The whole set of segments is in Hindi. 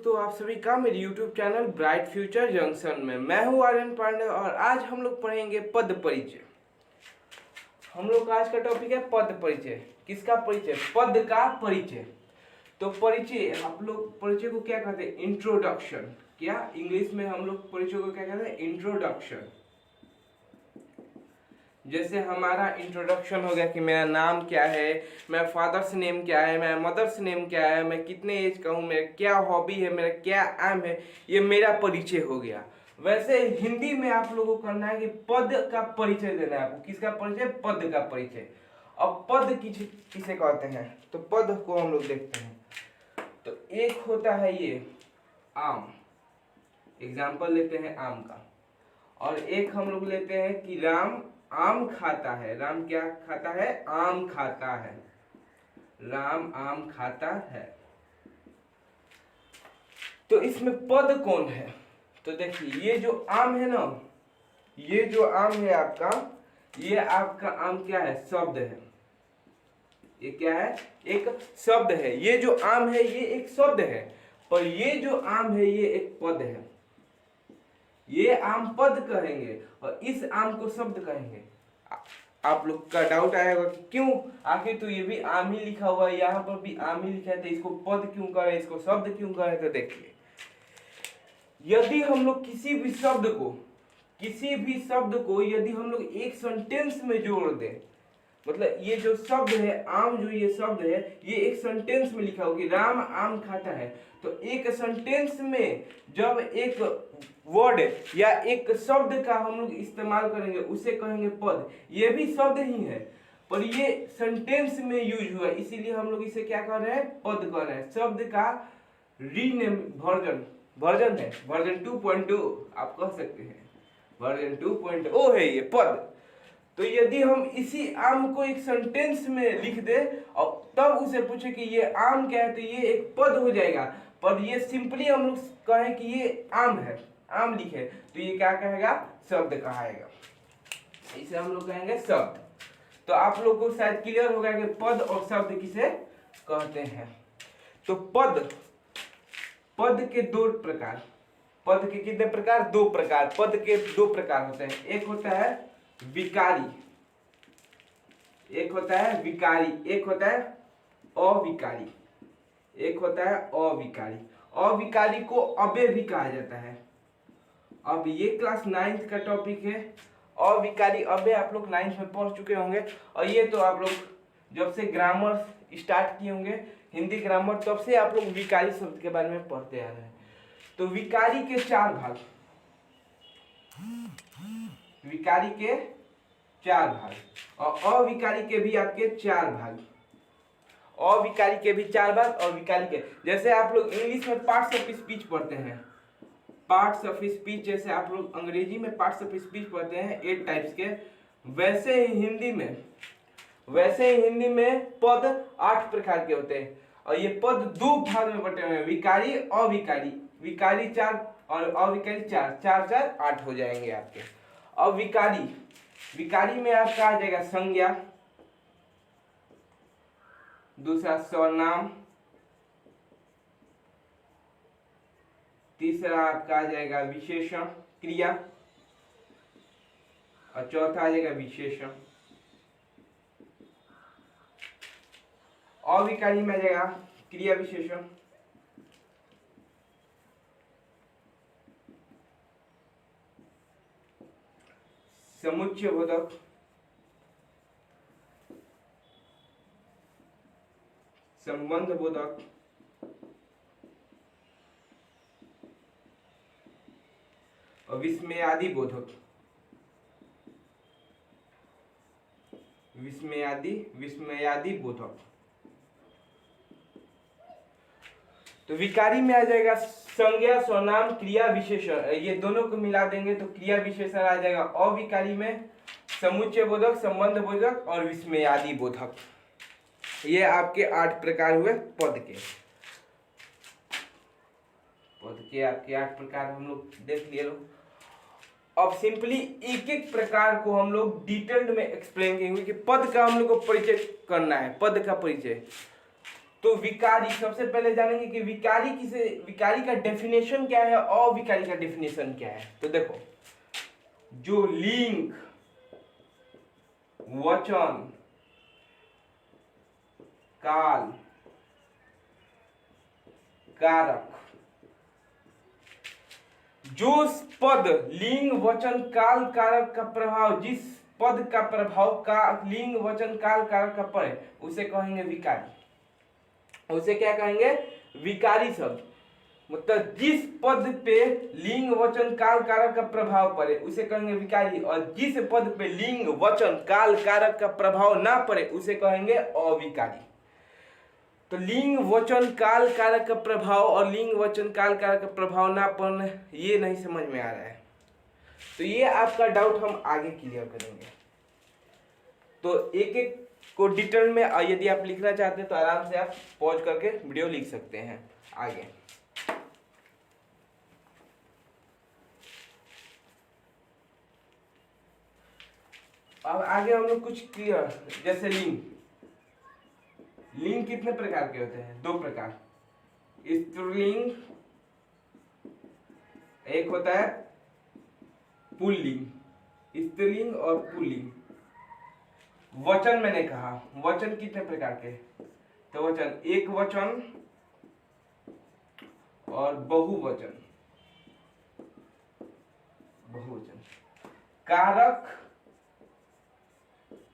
दोस्तों, आप सभी का मेरे YouTube channel bright future junction में मैं हूं आर्यन पांडे और आज हम लोग पढ़ेंगे पद परिचय। हम लोग का आज का टॉपिक है पद परिचय। किसका परिचय? पद का परिचय। तो परिचय, आप लोग परिचय को क्या कहते हैं? इंट्रोडक्शन। क्या इंग्लिश में हम लोग परिचय को क्या कहते हैं? इंट्रोडक्शन। जैसे हमारा इंट्रोडक्शन हो गया कि मेरा नाम क्या है, मेरा फादर्स नेम क्या है, मेरा मदर्स नेम क्या है, मैं कितने एज का हूँ, मेरा क्या हॉबी है, मेरा क्या एम है, ये मेरा परिचय हो गया। वैसे हिंदी में आप लोगों को करना है कि पद का परिचय देना है आपको। किसका परिचय? पद का परिचय। अब पद किसे कहते हैं? तो पद को हम लोग देखते हैं। तो एक होता है ये आम, एग्जाम्पल लेते हैं आम का। और एक हम लोग लेते हैं कि राम आम खाता है। राम क्या खाता है? आम खाता है। राम आम खाता है। तो इसमें पद कौन है? तो देखिए, ये जो आम है ना, ये जो आम है आपका, ये आपका आम क्या है? शब्द है। ये क्या है? एक शब्द है। ये जो आम है ये एक शब्द है, पर ये जो आम है ये एक पद है। ये आम पद कहेंगे और इस आम को शब्द कहेंगे। आप लोग का डाउट आएगा कि क्यों, आखिर तो ये भी आम ही लिखा हुआ है, यहाँ पर भी आम ही लिखा है, तो इसको पद क्यों करें, इसको शब्द क्यों करें? तो देखिए, यदि हम लोग किसी भी शब्द को यदि हम लोग एक सेंटेंस में जोड़ दें, मतलब ये जो शब्द है आम, जो ये शब्द है ये एक सेंटेंस में लिखा हो कि राम आम खाता है, तो एक सेंटेंस में जब एक वर्ड या एक शब्द का हम लोग इस्तेमाल करेंगे उसे कहेंगे पद। ये भी शब्द ही है पर ये सेंटेंस में यूज हुआ, इसीलिए हम लोग इसे क्या कर रहे हैं? पद कर रहे हैं। शब्द का रीनेम वर्जन है, वर्जन 2.2 आप कह सकते हैं, वर्जन 2.0 है ये पद। तो यदि हम इसी आम को एक सेंटेंस में लिख दे और तब उसे पूछे कि ये आम क्या है, तो ये एक पद हो जाएगा। पर ये सिंपली हम लोग कहें कि ये आम है, आम लिखे, तो ये क्या कहेगा? शब्द कहेगा। इसे हम लोग कहेंगे शब्द। तो आप लोग को शायद क्लियर होगा कि पद और शब्द किसे कहते हैं। तो पद के दो प्रकार। पद के कितने प्रकार? दो प्रकार। पद के दो प्रकार होते हैं। एक होता है विकारी, एक होता है विकारी, एक होता है अविकारी। एक होता है अविकारी। अविकारी को अव्यय भी कहा जाता है। अब ये क्लास 9th का टॉपिक है। अविकारी अव्यय आप लोग 9th में पढ़ चुके होंगे और ये तो आप लोग जब से ग्रामर स्टार्ट किए होंगे, हिंदी ग्रामर, तब से आप लोग विकारी शब्द के बारे में पढ़ते आ रहे हैं। तो विकारी के चार भाग, विकारी के चार भाग और अविकारी के भी आपके चार भाग। अविकारी के भी चार भाग और विकारी के, जैसे आप लोग इंग्लिश में पार्ट्स ऑफ स्पीच पढ़ते हैं, पार्ट्स ऑफ स्पीच, जैसे आप लोग अंग्रेजी में पार्ट्स ऑफ स्पीच पढ़ते हैं 8 टाइप्स के, वैसे ही हिंदी में पद 8 प्रकार के होते हैं। और ये पद दो भाग में बटे हुए हैं, विकारी अविकारी। विकारी 4 और अविकारी 4, 4 4 8 हो जाएंगे आपके। अब विकारी में आपका आ जाएगा संज्ञा, दूसरा सर्वनाम, तीसरा आपका आ जाएगा विशेषण क्रिया और चौथा आ जाएगा विशेषण। अविकारी में आ जाएगा क्रिया विशेषण, समुच्चय बोधक, संबंध बोधक, और विस्मयादि बोधक। विस्मयादि बोधक। तो विकारी में आ जाएगा संज्ञा, सर्वनाम, क्रिया विशेषण, ये दोनों को मिला देंगे तो क्रिया विशेषण आ जाएगा। अविकारी में समुच्चय बोधक, संबंध बोधक और विस्मयादि बोधक। ये आपके 8 प्रकार हुए पद के। आपके 8 प्रकार हम लोग देख लिए लोग। अब सिंपली एक एक प्रकार को हम लोग डिटेल्ड में एक्सप्लेन करेंगे कि पद का हम लोग को परिचय करना है। पद का परिचय, तो विकारी, सबसे पहले जानेंगे कि विकारी का डेफिनेशन क्या है, अविकारी का डेफिनेशन क्या है। तो देखो, जो लिंग, वचन, काल, कारक, जो पद लिंग, वचन, काल, कारक का प्रभाव, जिस पद का प्रभाव का लिंग, वचन, काल, कारक का पड़े उसे कहेंगे विकारी। उसे क्या कहेंगे? विकारी शब्द। मतलब जिस पद पे लिंग, वचन, काल, कारक का प्रभाव पड़े उसे कहेंगे विकारी, और जिस पद पे लिंग, वचन, काल, कारक का प्रभाव ना पड़े उसे कहेंगे अविकारी। तो लिंग, वचन, काल, कारक का प्रभाव और लिंग, वचन, काल, कारक का प्रभाव ना पड़ना, ये नहीं समझ में आ रहा है, तो ये आपका डाउट हम आगे क्लियर करेंगे। तो एक एक को डिटेल में यदि आप लिखना चाहते हैं तो आराम से आप पॉज करके वीडियो लिख सकते हैं आगे। अब आगे हम लोग कुछ क्लियर, जैसे लिंग कितने प्रकार के होते हैं? 2 प्रकार, स्त्रीलिंग, एक होता है पुल्लिंग, स्त्रीलिंग और पुल्लिंग। वचन मैंने कहा, वचन कितने प्रकार के? तो वचन, एक वचन और बहुवचन। कारक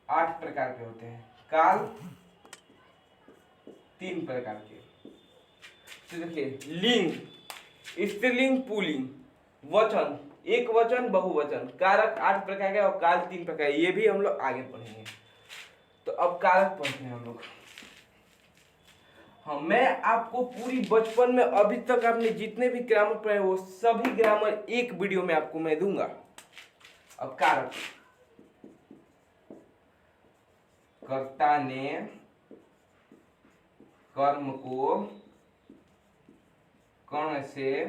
8 प्रकार के होते हैं, काल 3 प्रकार के। तो देखिए, लिंग, स्त्रीलिंग, पुल्लिंग, वचन, एक वचन, बहुवचन, कारक 8 प्रकार के और काल 3 प्रकार, ये भी हम लोग आगे पढ़ेंगे। तो अब कारक पढ़ते हैं हम लोग। हाँ, मैं आपको पूरी बचपन में अभी तक आपने जितने भी ग्रामर पढ़े वो सभी ग्रामर एक वीडियो में आपको मैं दूंगा। अब कारक, कर्ता ने कर्म को कर्ण से,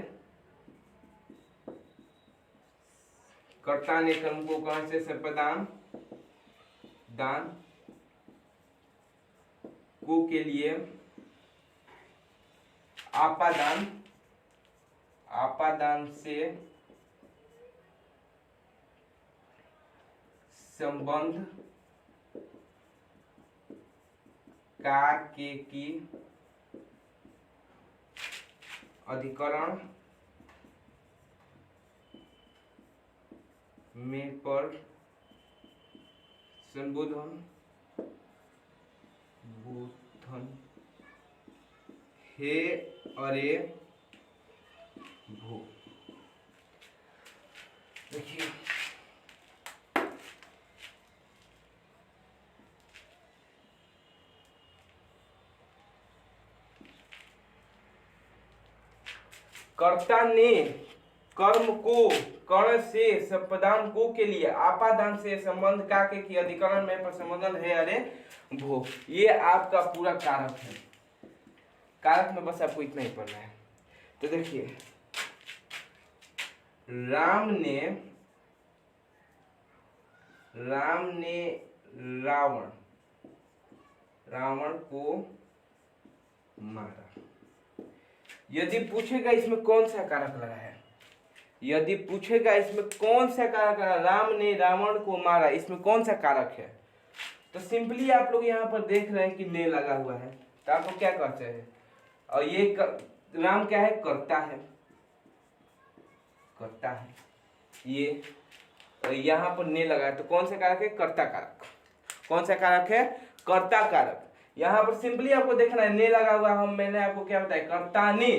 कर्ता ने कर्म को कर्ण से संप्रदान दान को के लिए आपादान से संबंध का के की अधिकरण में पर संबोधन हे अरे भू। देखिए, कर्ता ने कर्म को कर्ण से संप्रदान को के लिए आपादान से संबंध का के की अधिकरण में पर संबोधन है अरे भो। ये आपका पूरा कारक है। कारक में बस आपको इतना ही पढ़ना है। तो देखिए, राम ने रावण को मारा। यदि पूछेगा इसमें कौन सा कारक लगा है, यदि पूछेगा इसमें कौन सा कारक लगा, राम ने रावण को मारा, इसमें कौन सा कारक है, तो सिंपली आप लोग यहाँ पर देख रहे हैं कि ने लगा हुआ है, तो आपको क्या कहते हैं? और ये राम क्या है? कर्ता है, ये यहाँ पर ने लगा है, तो कौन सा कारक है? कर्ता कारक। कौन सा कारक है? कर्ता कारक। यहाँ पर सिंपली आपको देखना है, ने लगा हुआ, मैंने आपको क्या बताया? कर्ता ने,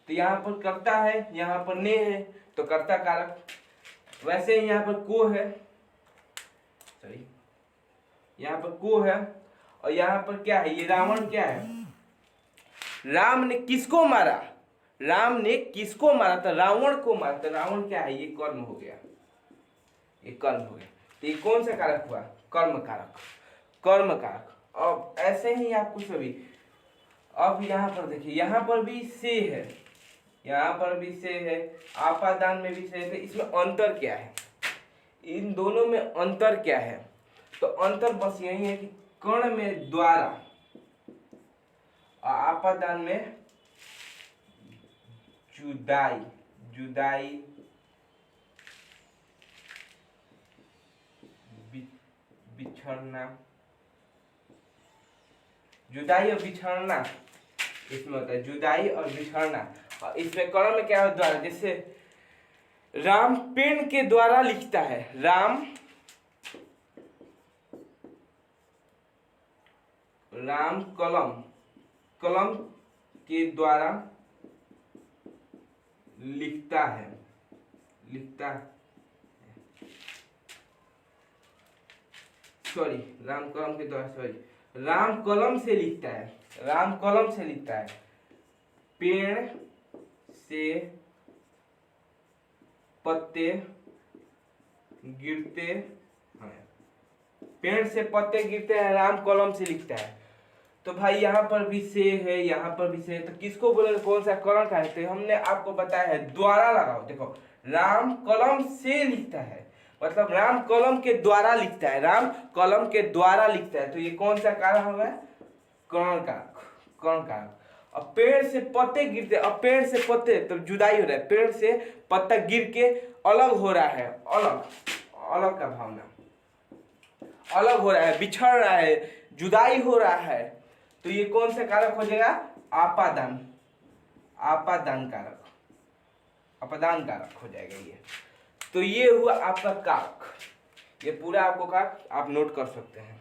तो यहाँ पर कर्ता है, यहाँ पर ने है, तो कर्ता कारक। वैसे ही यहाँ पर को है, सॉरी, यहाँ पर को है, और यहाँ पर क्या है? ये रावण क्या है? राम ने किसको मारा? राम ने किसको मारा? तो रावण को मारा। तो रावण क्या है? ये कर्म हो गया, ये कर्म हो गया। तो ये कौन सा कारक हुआ? कर्म कारक। अब ऐसे ही आपको सभी, अब यहाँ पर देखिए, यहाँ पर भी से है, यहाँ पर भी से है, आपादान में भी से है। इसमें अंतर क्या है? इन दोनों में अंतर क्या है? तो अंतर बस यही है कि कर्ण में द्वारा और आपादान में जुदाई, जुदाई, बिछड़ना, जुदाई और बिछड़ना इसमें होता है, जुदाई और बिछड़ना। और इसमें कलम में क्या होता है, जैसे राम पेन के द्वारा लिखता है, राम कलम, कलम के द्वारा लिखता है, सॉरी राम कलम के द्वारा, सॉरी राम कलम से लिखता है, राम कलम से लिखता है। पेड़ से पत्ते गिरते हैं, पेड़ से पत्ते गिरते हैं, राम कलम से लिखता है। तो भाई यहाँ पर भी से है, यहाँ पर भी से है, तो किसको बोले कौन सा कलम का है? तो हमने आपको बताया है द्वारा लगाओ। देखो राम कलम से लिखता है मतलब राम कलम के द्वारा लिखता है, राम कलम के द्वारा लिखता है। तो ये कौन सा कारक होगा? कर्ण कारक, कर्ण कारक। अब पेड़ से पत्ते गिरते, अब पेड़ से पत्ते तो जुदाई हो रहा है, पेड़ से पत्ता गिर के अलग हो रहा है, अलग, अलग का भावना, अलग हो रहा है, बिछड़ रहा है, जुदाई हो रहा है। तो ये कौन सा कारक हो जाएगा? आपादान, आपादान कारक, अपदान कारक हो जाएगा ये। तो ये हुआ आपका कारक, ये पूरा आपको कारक आप नोट कर सकते हैं,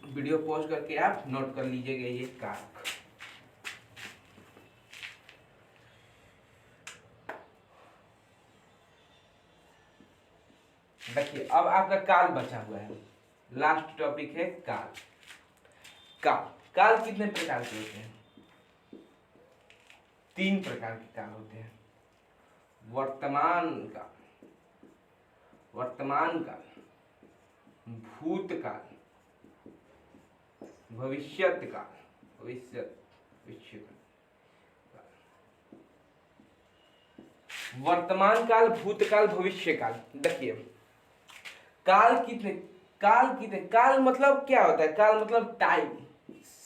वीडियो पॉज करके आप नोट कर लीजिएगा ये कारक। देखिए अब आपका काल बचा हुआ है, लास्ट टॉपिक है काल। काल, काल कितने प्रकार के होते हैं? 3 प्रकार के काल होते हैं। वर्तमान काल, वर्तमान काल, भूतकाल, भविष्यत काल, भविष्य काल। वर्तमान काल, भूतकाल, भविष्य काल। देखिए काल कितने, काल कितने, काल मतलब क्या होता है? काल मतलब टाइम,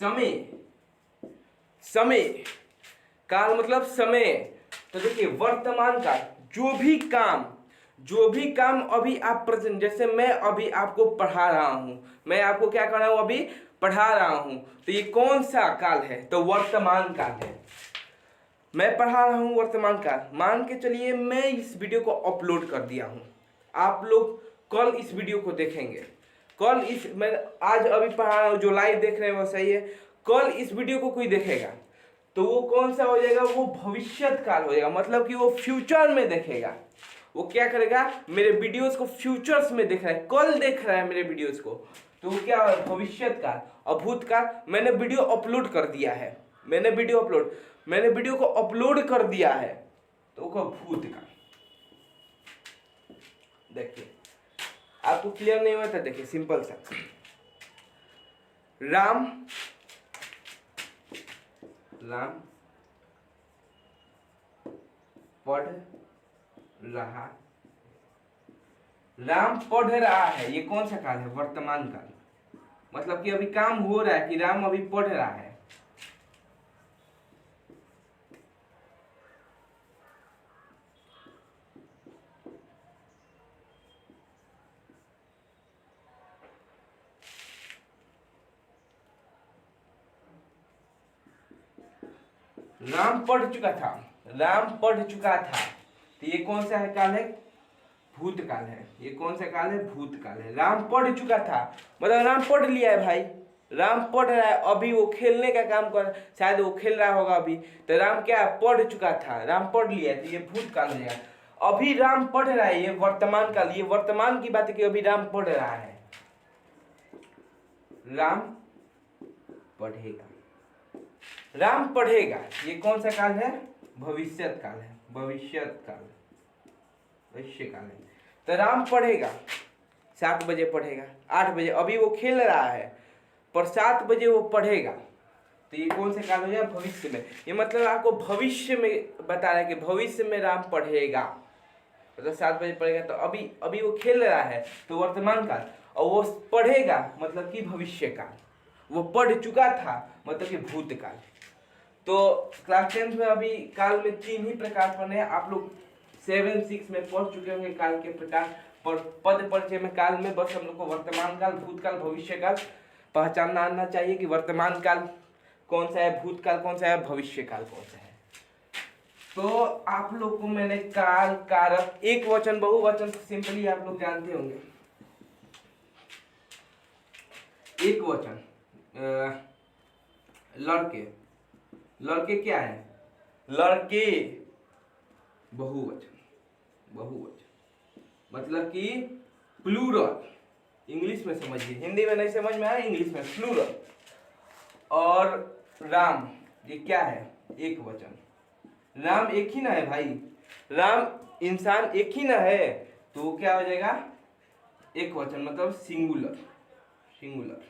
समय, समय, काल मतलब समय। तो देखिए वर्तमान काल, जो भी काम अभी आप प्रेजेंट, जैसे मैं अभी आपको पढ़ा रहा हूं, मैं आपको क्या कर रहा हूं? अभी पढ़ा रहा हूं। तो ये कौन सा काल है? तो वर्तमान काल है। मैं पढ़ा रहा हूं, वर्तमान काल। मान के चलिए मैं इस वीडियो को अपलोड कर दिया हूं, आप लोग कल इस वीडियो को देखेंगे, कल इस, मैं आज अभी पढ़ा रहा हूं, जो लाइव देख रहे हैं वो सही है, कल इस वीडियो को कोई देखेगा तो वो कौन सा हो जाएगा? वो भविष्यत काल हो जाएगा, मतलब कि वो फ्यूचर में देखेगा। वो क्या करेगा? मेरे वीडियोस को फ्यूचर्स में देख रहा है, कल देख रहा है मेरे वीडियोस को, तो वो क्या? भविष्यत काल। और भूतकाल, मैंने वीडियो अपलोड कर दिया है, मैंने वीडियो को अपलोड कर दिया है, तो वो भूतकाल। देखिए आपको क्लियर नहीं हुआ था? देखिए सिंपल सा, राम पढ़ रहा, राम पढ़ रहा है, ये कौन सा काल है? वर्तमान काल। मतलब कि अभी काम हो रहा है कि राम अभी पढ़ रहा है। राम पढ़ चुका था, राम पढ़ चुका था, तो ये कौन सा है काल है? भूतकाल है। ये कौन सा काल है? भूतकाल है। राम पढ़ चुका था मतलब राम पढ़ लिया है भाई, राम पढ़ रहा है, अभी वो खेलने का काम कर, शायद वो खेल रहा होगा अभी, तो राम क्या पढ़ चुका था, राम पढ़ लिया है, तो ये भूतकाल हो जाएगा। अभी राम पढ़ रहा है, ये वर्तमान काल, ये वर्तमान की बात है कि अभी राम पढ़ रहा है, राम पढ़ेगा, राम पढ़ेगा, ये कौन सा काल है? भविष्यत काल है, भविष्यत काल, भविष्य काल है। तो राम पढ़ेगा, 7 बजे पढ़ेगा, 8 बजे, अभी वो खेल रहा है पर 7 बजे वो पढ़ेगा, तो ये कौन सा काल हो जाएगा? भविष्य में। ये मतलब आपको भविष्य में बता रहा है कि भविष्य में राम पढ़ेगा, मतलब 7 बजे पढ़ेगा, तो अभी वो खेल रहा है तो वर्तमान काल, और वो पढ़ेगा मतलब कि भविष्य काल। वो पढ़ चुका था, मतलब कि भूतकाल। तो क्लास 10th में अभी काल में 3 ही प्रकार पढ़ने हैं। आप लोग 7, 6 में पढ़ चुके होंगे काल के प्रकार। पद परिचय में काल में बस हम लोग को वर्तमान काल, भूतकाल, भविष्य काल पहचानना आना चाहिए कि वर्तमान काल कौन सा है, भूतकाल कौन सा है, भविष्य काल कौन सा है। तो आप लोग को मैंने काल, कारक, एक वचन, बहुवचन सिंपली आप लोग जानते होंगे। एक वचन लड़के, लड़के क्या है, लड़के। बहुवचन, बहुवचन मतलब कि प्लूरल। इंग्लिश में समझिए, हिंदी में नहीं समझ में आया, इंग्लिश में प्लूरल। और राम, ये क्या है, एक वचन। राम एक ही ना है भाई, राम इंसान एक ही ना है, तो वो क्या हो जाएगा, एक वचन मतलब सिंगुलर, सिंगुलर।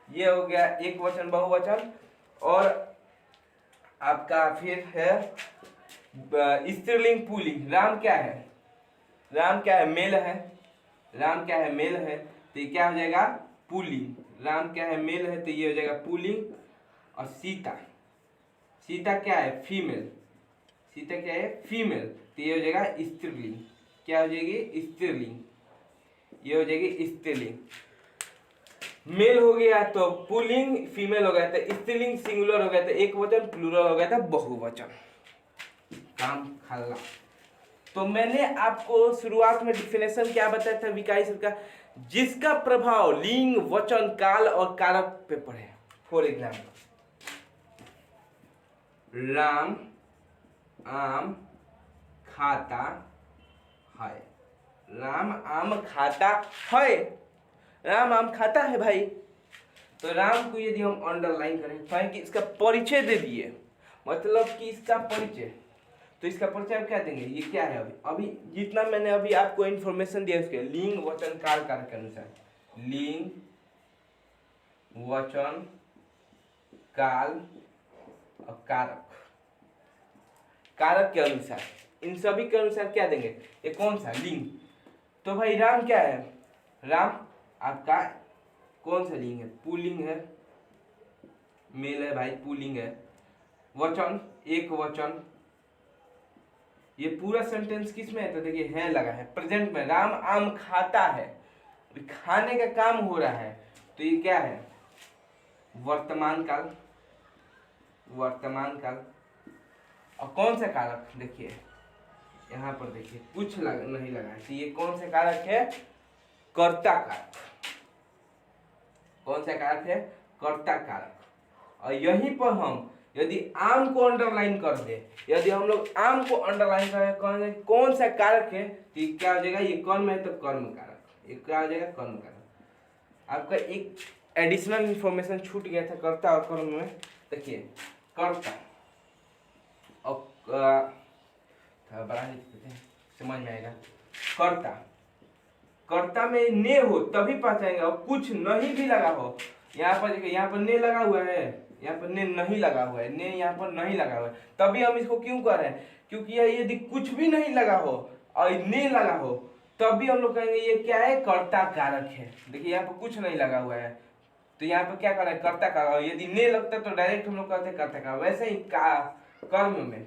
ये हो गया एक वचन, बहुवचन। और आपका फिर है स्त्रीलिंग, पुल्लिंग। राम क्या है, राम क्या है, मेल है। राम क्या है, मेल है, तो ये क्या हो जाएगा, पुल्लिंग। राम क्या है, मेल है, तो ये हो जाएगा पुल्लिंग। और सीता, सीता क्या है, फीमेल। सीता क्या है, फीमेल, तो ये हो जाएगा स्त्रीलिंग। क्या हो जाएगी, स्त्रीलिंग। ये हो जाएगी स्त्रीलिंग। मेल हो गया तो पुल्लिंग, फीमेल हो गया तो स्त्रीलिंग, सिंगुलर हो गया तो एक वचन, प्लूरल हो गया था बहुवचन। काम खल्ला। तो मैंने आपको शुरुआत में डिफिनेशन क्या बताया था विकाई शब्द का, जिसका प्रभाव लिंग, वचन, काल और कारक पे पड़े। फॉर एग्जाम्पल, राम आम खाता है। राम आम खाता है, राम आम खाता है भाई। तो राम को यदि हम अंडरलाइन करें तो कि इसका परिचय दे दिए, मतलब कि इसका परिचय, तो इसका परिचय आप क्या देंगे, ये क्या है। अभी जितना मैंने अभी आपको इन्फॉर्मेशन दिया उसके लिंग, वचन, काल, कारक के अनुसार, लिंग, वचन, काल और कारक, कारक के अनुसार, इन सभी के अनुसार क्या देंगे, ये कौन सा, लिंग। तो भाई राम क्या है, राम आपका कौन सा लिंग है, पुल्लिंग है, मेल है भाई, पुल्लिंग है। वचन, एक वचन। ये पूरा सेंटेंस किस में है, तो देखिए है लगा है प्रेजेंट में, राम आम खाता है, खाने का काम हो रहा है, तो ये क्या है, वर्तमान काल, वर्तमान काल। और कौन सा कारक, देखिए यहाँ पर देखिए कुछ नहीं लगा है, तो ये कौन सा कारक है, कर्ता कारक। कौन सा कारक है, कर्ता कारक। और यहीं पर हम यदि आम को अंडरलाइन कर दे, यदि हम लोग आम को अंडरलाइन करें कौन सा कारक है, तो ये क्या हो जाएगा, ये कर्म है तो कर्म कारक। ये क्या हो जाएगा, कर्म कारक। आपका एक एडिशनल इंफॉर्मेशन छूट गया था कर्ता और कर्म में। देखिए कर्ता और बड़ा समझ में आएगा, कर्ता, कर्ता में ने हो तभी पहचानेंगे, और कुछ नहीं भी लगा हो। यहाँ पर देखिए, यहाँ पर ने लगा हुआ है, यहाँ पर ने नहीं लगा हुआ है, ने यहाँ पर नहीं लगा हुआ है, तभी हम इसको क्यों कर रहे हैं, क्योंकि यदि कुछ भी नहीं लगा हो और ने लगा हो तभी हम लोग कहेंगे ये क्या है, कर्ता कारक है। देखिए यहाँ पर कुछ नहीं लगा हुआ है, तो यहाँ पर क्या कर रहा है, कर्ता कारक। यदि ने लगता तो डायरेक्ट हम लोग कहते हैं कर्ता कारक। वैसे ही कर्म में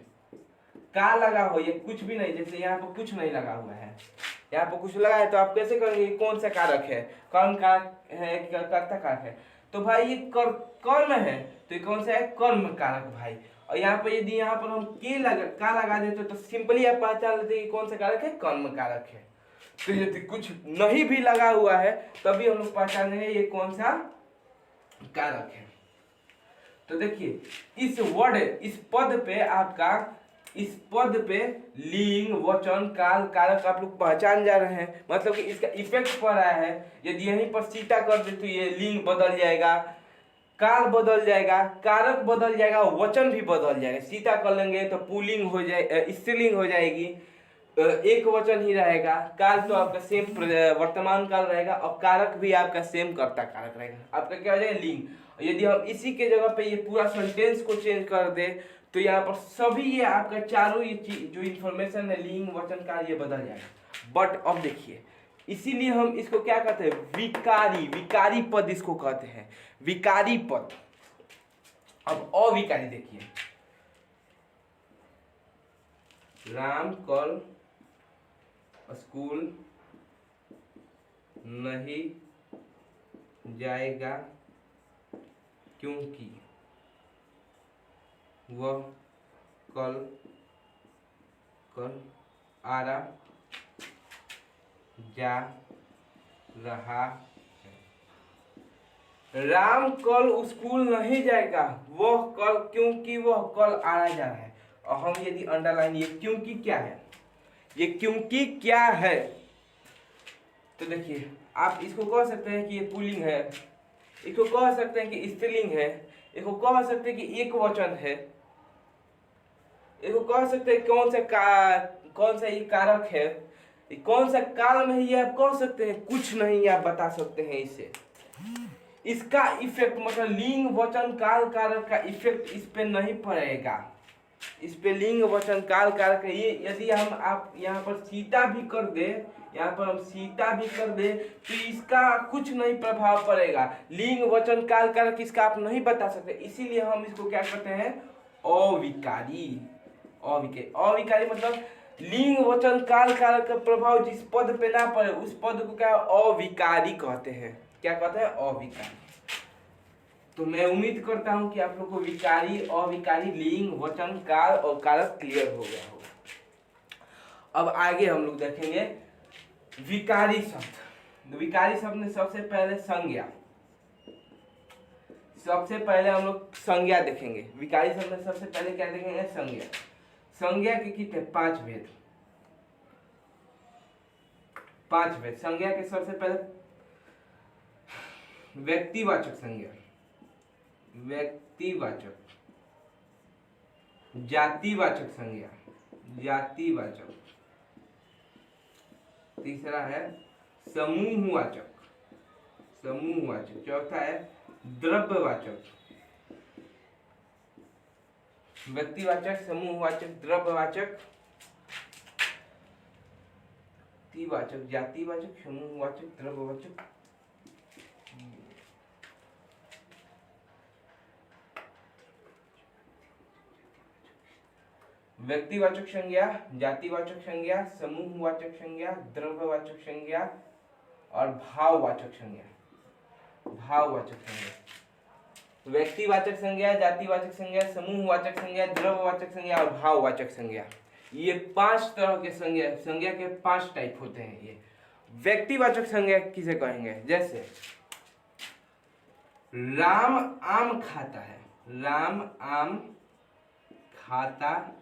का लगा हो, ये कुछ भी नहीं, जैसे यहाँ पर कुछ नहीं लगा हुआ है, यहाँ पर कुछ लगा है, तो आप कैसे करेंगे, कौन सा कारक है, कर्म कारक है, कर्ता कारक है। तो भाई ये कर्म है, तो ये कौन सा है, कर्म कारक भाई। और यहाँ पर यदि यहाँ पर हम का लगा देते तो सिंपली आप पहचान लेते कि कौन सा कारक है, कर्म कारक है। तो यदि कुछ नहीं भी लगा हुआ है तभी हम लोग पहचानेंगे ये कौन सा कारक है। तो देखिए इस वर्ड, इस पद पे आपका, इस पद पे लिंग, वचन, काल, कारक आप लोग पहचान जा रहे हैं, मतलब कि इसका इफेक्ट पड़ रहा है। यदि यहीं पर सीता कर दे तो ये लिंग बदल जाएगा, काल बदल जाएगा, कारक बदल जाएगा, वचन भी बदल जाएगा। सीता कर लेंगे तो पुल्लिंग हो जाए, स्त्रीलिंग हो जाएगी, एक वचन ही रहेगा। काल तो आपका सेम वर्तमान काल रहेगा, और कारक भी आपका सेम कर्ता कारक रहेगा। आपका क्या हो जाएगा, लिंग। यदि हम इसी के जगह पे ये पूरा सेंटेंस को चेंज कर दे तो यहाँ पर सभी ये आपका चारों ये जो इन्फॉर्मेशन है, लिंग, वचन, काल, ये बदल जाएगा। बट अब देखिए इसीलिए हम इसको क्या कहते हैं, विकारी, विकारी पद इसको कहते हैं, विकारी पद। अब अविकारी देखिए, राम कल स्कूल नहीं जाएगा क्योंकि वह कल आरा जा रहा है। राम कल स्कूल नहीं जाएगा वह कल, क्योंकि वह कल आरा जा रहा है। और हम यदि अंडरलाइन, ये क्योंकि क्या है, ये क्योंकि क्या है, तो देखिए आप इसको कह सकते हैं कि ये पुल्लिंग है, इसको कह सकते हैं कि स्त्रीलिंग है, इसको कह सकते हैं कि एक वचन है, इसको कह सकते हैं कौन सा ये कारक है, कौन सा काल में है, ये आप कह सकते हैं, कुछ नहीं आप बता सकते हैं इससे। इसका इफेक्ट मतलब लिंग वचन काल कारक का इफेक्ट इस पे नहीं पड़ेगा, इस पे लिंग वचन काल कारक, ये यदि हम आप यहाँ पर सीता भी कर दे, यहाँ पर हम सीता भी कर दे, तो इसका कुछ नहीं प्रभाव पड़ेगा, लिंग वचन काल कारक इसका आप नहीं बता सकते। इसीलिए हम इसको क्या करते हैं, अविकारी। अविकारी मतलब लिंग वचन काल कारक का प्रभाव जिस पद पे ना पड़े उस पद को क्या अविकारी कहते हैं, क्या कहते हैं, अविकारी। तो मैं उम्मीद करता हूं कि आप लोग को विकारी, अविकारी, लिंग वचन काल और कारक क्लियर हो गया होगा। अब आगे हम लोग देखेंगे विकारी शब्द। विकारी शब्द में सबसे पहले संज्ञा, सबसे पहले हम लोग संज्ञा देखेंगे। विकारी शब्द में सबसे पहले क्या देखेंगे, संज्ञा। संज्ञा के कितने, 5 भेद, 5 भेद। संज्ञा के सबसे पहले व्यक्तिवाचक संज्ञा, व्यक्तिवाचक, जातिवाचक संज्ञा, जातिवाचक, तीसरा है समूहवाचक, समूहवाचक, चौथा है द्रव्यवाचक, व्यक्तिवाचक, समूहवाचक, द्रव्यवाचक, व्यक्तिवाचक, जातिवाचक, समूहवाचक, द्रव्यवाचक, व्यक्तिवाचक संज्ञा, जातिवाचक संज्ञा, समूहवाचक संज्ञा, द्रव्यवाचक संज्ञा और भाववाचक संज्ञा, भाववाचक संज्ञा। व्यक्तिवाचक संज्ञा, जातिवाचक संज्ञा, समूहवाचक संज्ञा, द्रव्यवाचक संज्ञा और भाववाचक संज्ञा, ये 5 तरह के संज्ञा, संज्ञा के 5 टाइप होते हैं। ये व्यक्तिवाचक संज्ञा किसे कहेंगे, जैसे राम आम खाता है, राम आम खाता है,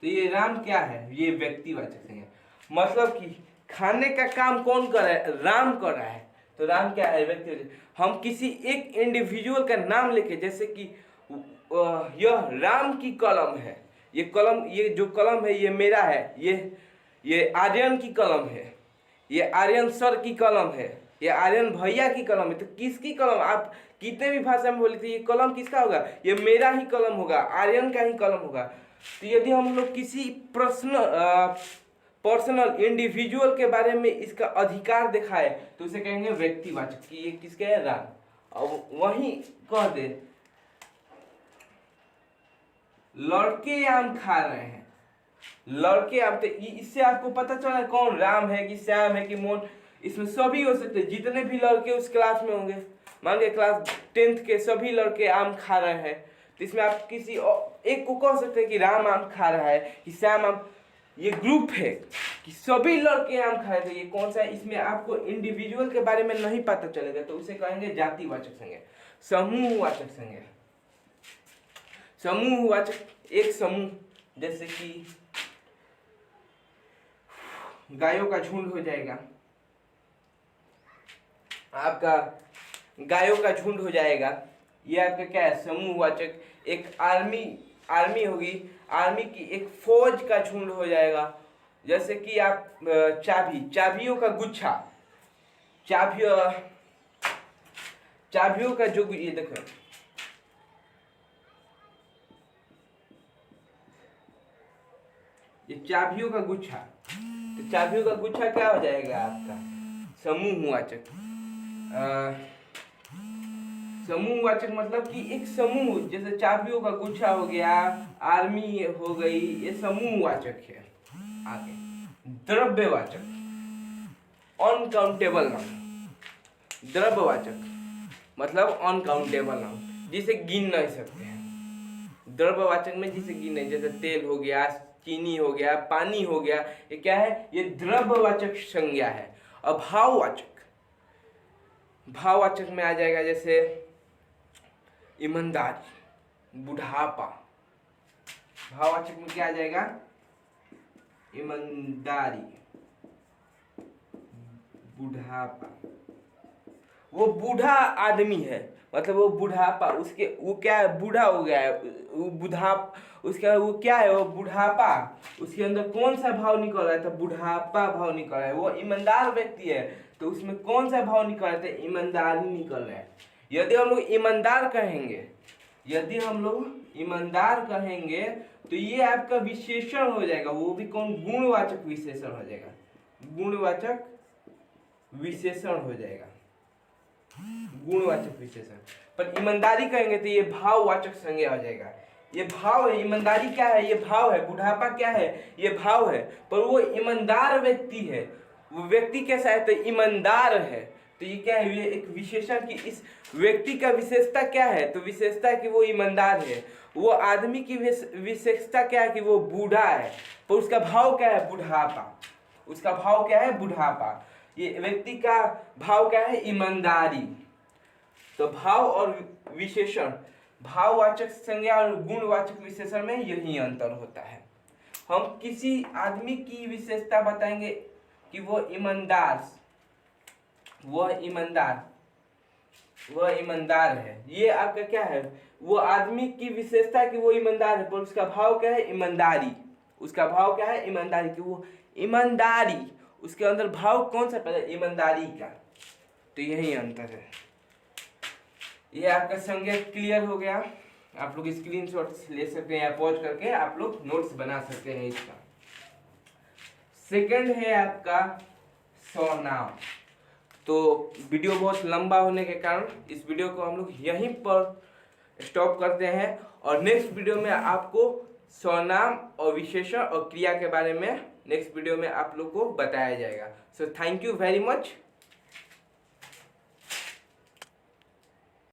तो ये राम क्या है, ये व्यक्तिवाचक संज्ञा। मतलब कि खाने का काम कौन कर रहा है, राम कर रहा है, तो राम क्या है, व्यक्तिवाचक। हम किसी एक इंडिविजुअल का नाम लेके, जैसे कि यह राम की कलम है, ये कलम, ये जो कलम है ये मेरा है, ये आर्यन की कलम है, ये आर्यन सर की कलम है, ये आर्यन भैया की कलम है। तो किसकी कलम, आप कितने भी भाषा में बोले थे, ये कलम किसका होगा, ये मेरा ही कलम होगा, आर्यन का ही कलम होगा। तो यदि हम लोग किसी पर्सनल इंडिविजुअल के बारे में इसका अधिकार दिखाए तो उसे कहेंगे व्यक्तिवाचक, कि ये किसके है, राम। अब वही कह दे लड़के आम खा रहे हैं, लड़के आम, तो इससे आपको पता चला कौन राम है कि श्याम है कि मोहन, इसमें सभी हो सकते हैं, जितने भी लड़के उस क्लास में होंगे। मान लीजिए क्लास 10th के सभी लड़के आम खा रहे हैं, तो इसमें आप किसी एक को कह सकते हैं कि राम आम खा रहा है कि श्याम आम, ये ग्रुप है कि सभी लड़के आम खाए, तो ये कौन सा है, इसमें आपको इंडिविजुअल के बारे में नहीं पता चलेगा, तो उसे कहेंगे जातिवाचक संज्ञा। समूहवाचक संज्ञा, समूहवाचक एक समूह, जैसे कि गायों का झुंड हो जाएगा, आपका गायों का झुंड हो जाएगा, ये आपका क्या है, समूहवाचक। एक आर्मी होगी, आर्मी की एक फौज का झुंड हो जाएगा, जैसे कि आप चाबियों का गुच्छा, चाबियों का जो, ये देखो ये चाबियों का गुच्छा, तो तो चाबियों का गुच्छा क्या हो जाएगा आपका समूहवाचक। समूहवाचक मतलब कि एक समूह, जैसे चाबियों का गुच्छा हो गया, आर्मी हो गई, ये समूहवाचक है। आगे द्रव्यवाचक, अनकाउंटेबल नाउन। द्रव्यवाचक मतलब अनकाउंटेबल नाउन, जिसे गिन नहीं सकते हैं। द्रव्यवाचक में जिसे गिन नहीं, जैसे तेल हो गया, चीनी हो गया, पानी हो गया, ये क्या है, ये द्रव्यवाचक संज्ञा है। अब भाववाचक, भाववाचक में आ जाएगा जैसे ईमानदारी, बुढ़ापा। भाववाचक में क्या आ जाएगा, ईमानदारी, बुढ़ापा। वो बूढ़ा आदमी है, मतलब वो बुढ़ापा, उसके वो क्या है, बूढ़ा हो गया है, वो बुढ़ाप, उसका वो क्या है, वो बुढ़ापा, उसके अंदर कौन सा भाव निकल रहा है, तो बुढ़ापा भाव निकल रहा है। वो ईमानदार व्यक्ति है तो उसमें कौन सा भाव निकल रहा है, तो ईमानदारी निकल रहा है। यदि हम लोग ईमानदार कहेंगे, यदि हम लोग ईमानदार कहेंगे तो ये आपका विशेषण हो जाएगा, वो भी कौन, गुणवाचक विशेषण हो जाएगा, गुणवाचक विशेषण हो जाएगा, गुणवाचक विशेषण। पर ईमानदारी कहेंगे तो ये भाववाचक संज्ञा हो जाएगा। ये भाव है, ईमानदारी क्या है, ये भाव है, बुढ़ापा क्या है, ये भाव है, पर वो ईमानदार व्यक्ति है, वो व्यक्ति कैसा है, तो ईमानदार है। तो ये क्या है, ये एक विशेषण की इस व्यक्ति का विशेषता क्या है, तो विशेषता कि वो ईमानदार है। वो आदमी की विशेषता क्या है कि वो बूढ़ा है, पर उसका भाव क्या है, बुढ़ापा, उसका भाव क्या है, बुढ़ापा। ये व्यक्ति का भाव क्या है, ईमानदारी। तो भाव और विशेषण, भाववाचक संज्ञा और गुणवाचक विशेषण में यही अंतर होता है। हम किसी आदमी की विशेषता बताएंगे कि वो ईमानदार, वह ईमानदार, वह ईमानदार है, ये आपका क्या है, वो आदमी की विशेषता कि वो ईमानदार है, पर उसका भाव क्या है, ईमानदारी। उसका भाव क्या है, ईमानदारी, कि वो ईमानदारी, उसके अंदर भाव कौन सा पहले, ईमानदारी का। तो यही अंतर है। ये आपका संज्ञा क्लियर हो गया। आप लोग स्क्रीनशॉट ले सकते हैं या पॉज करके आप लोग नोट्स बना सकते हैं इसका। सेकंड है आपका सर्वनाम। तो वीडियो बहुत लंबा होने के कारण इस वीडियो को हम लोग यहीं पर स्टॉप करते हैं, और नेक्स्ट वीडियो में आपको सर्वनाम और विशेषण और क्रिया के बारे में नेक्स्ट वीडियो में आप लोग को बताया जाएगा। So thank you very much.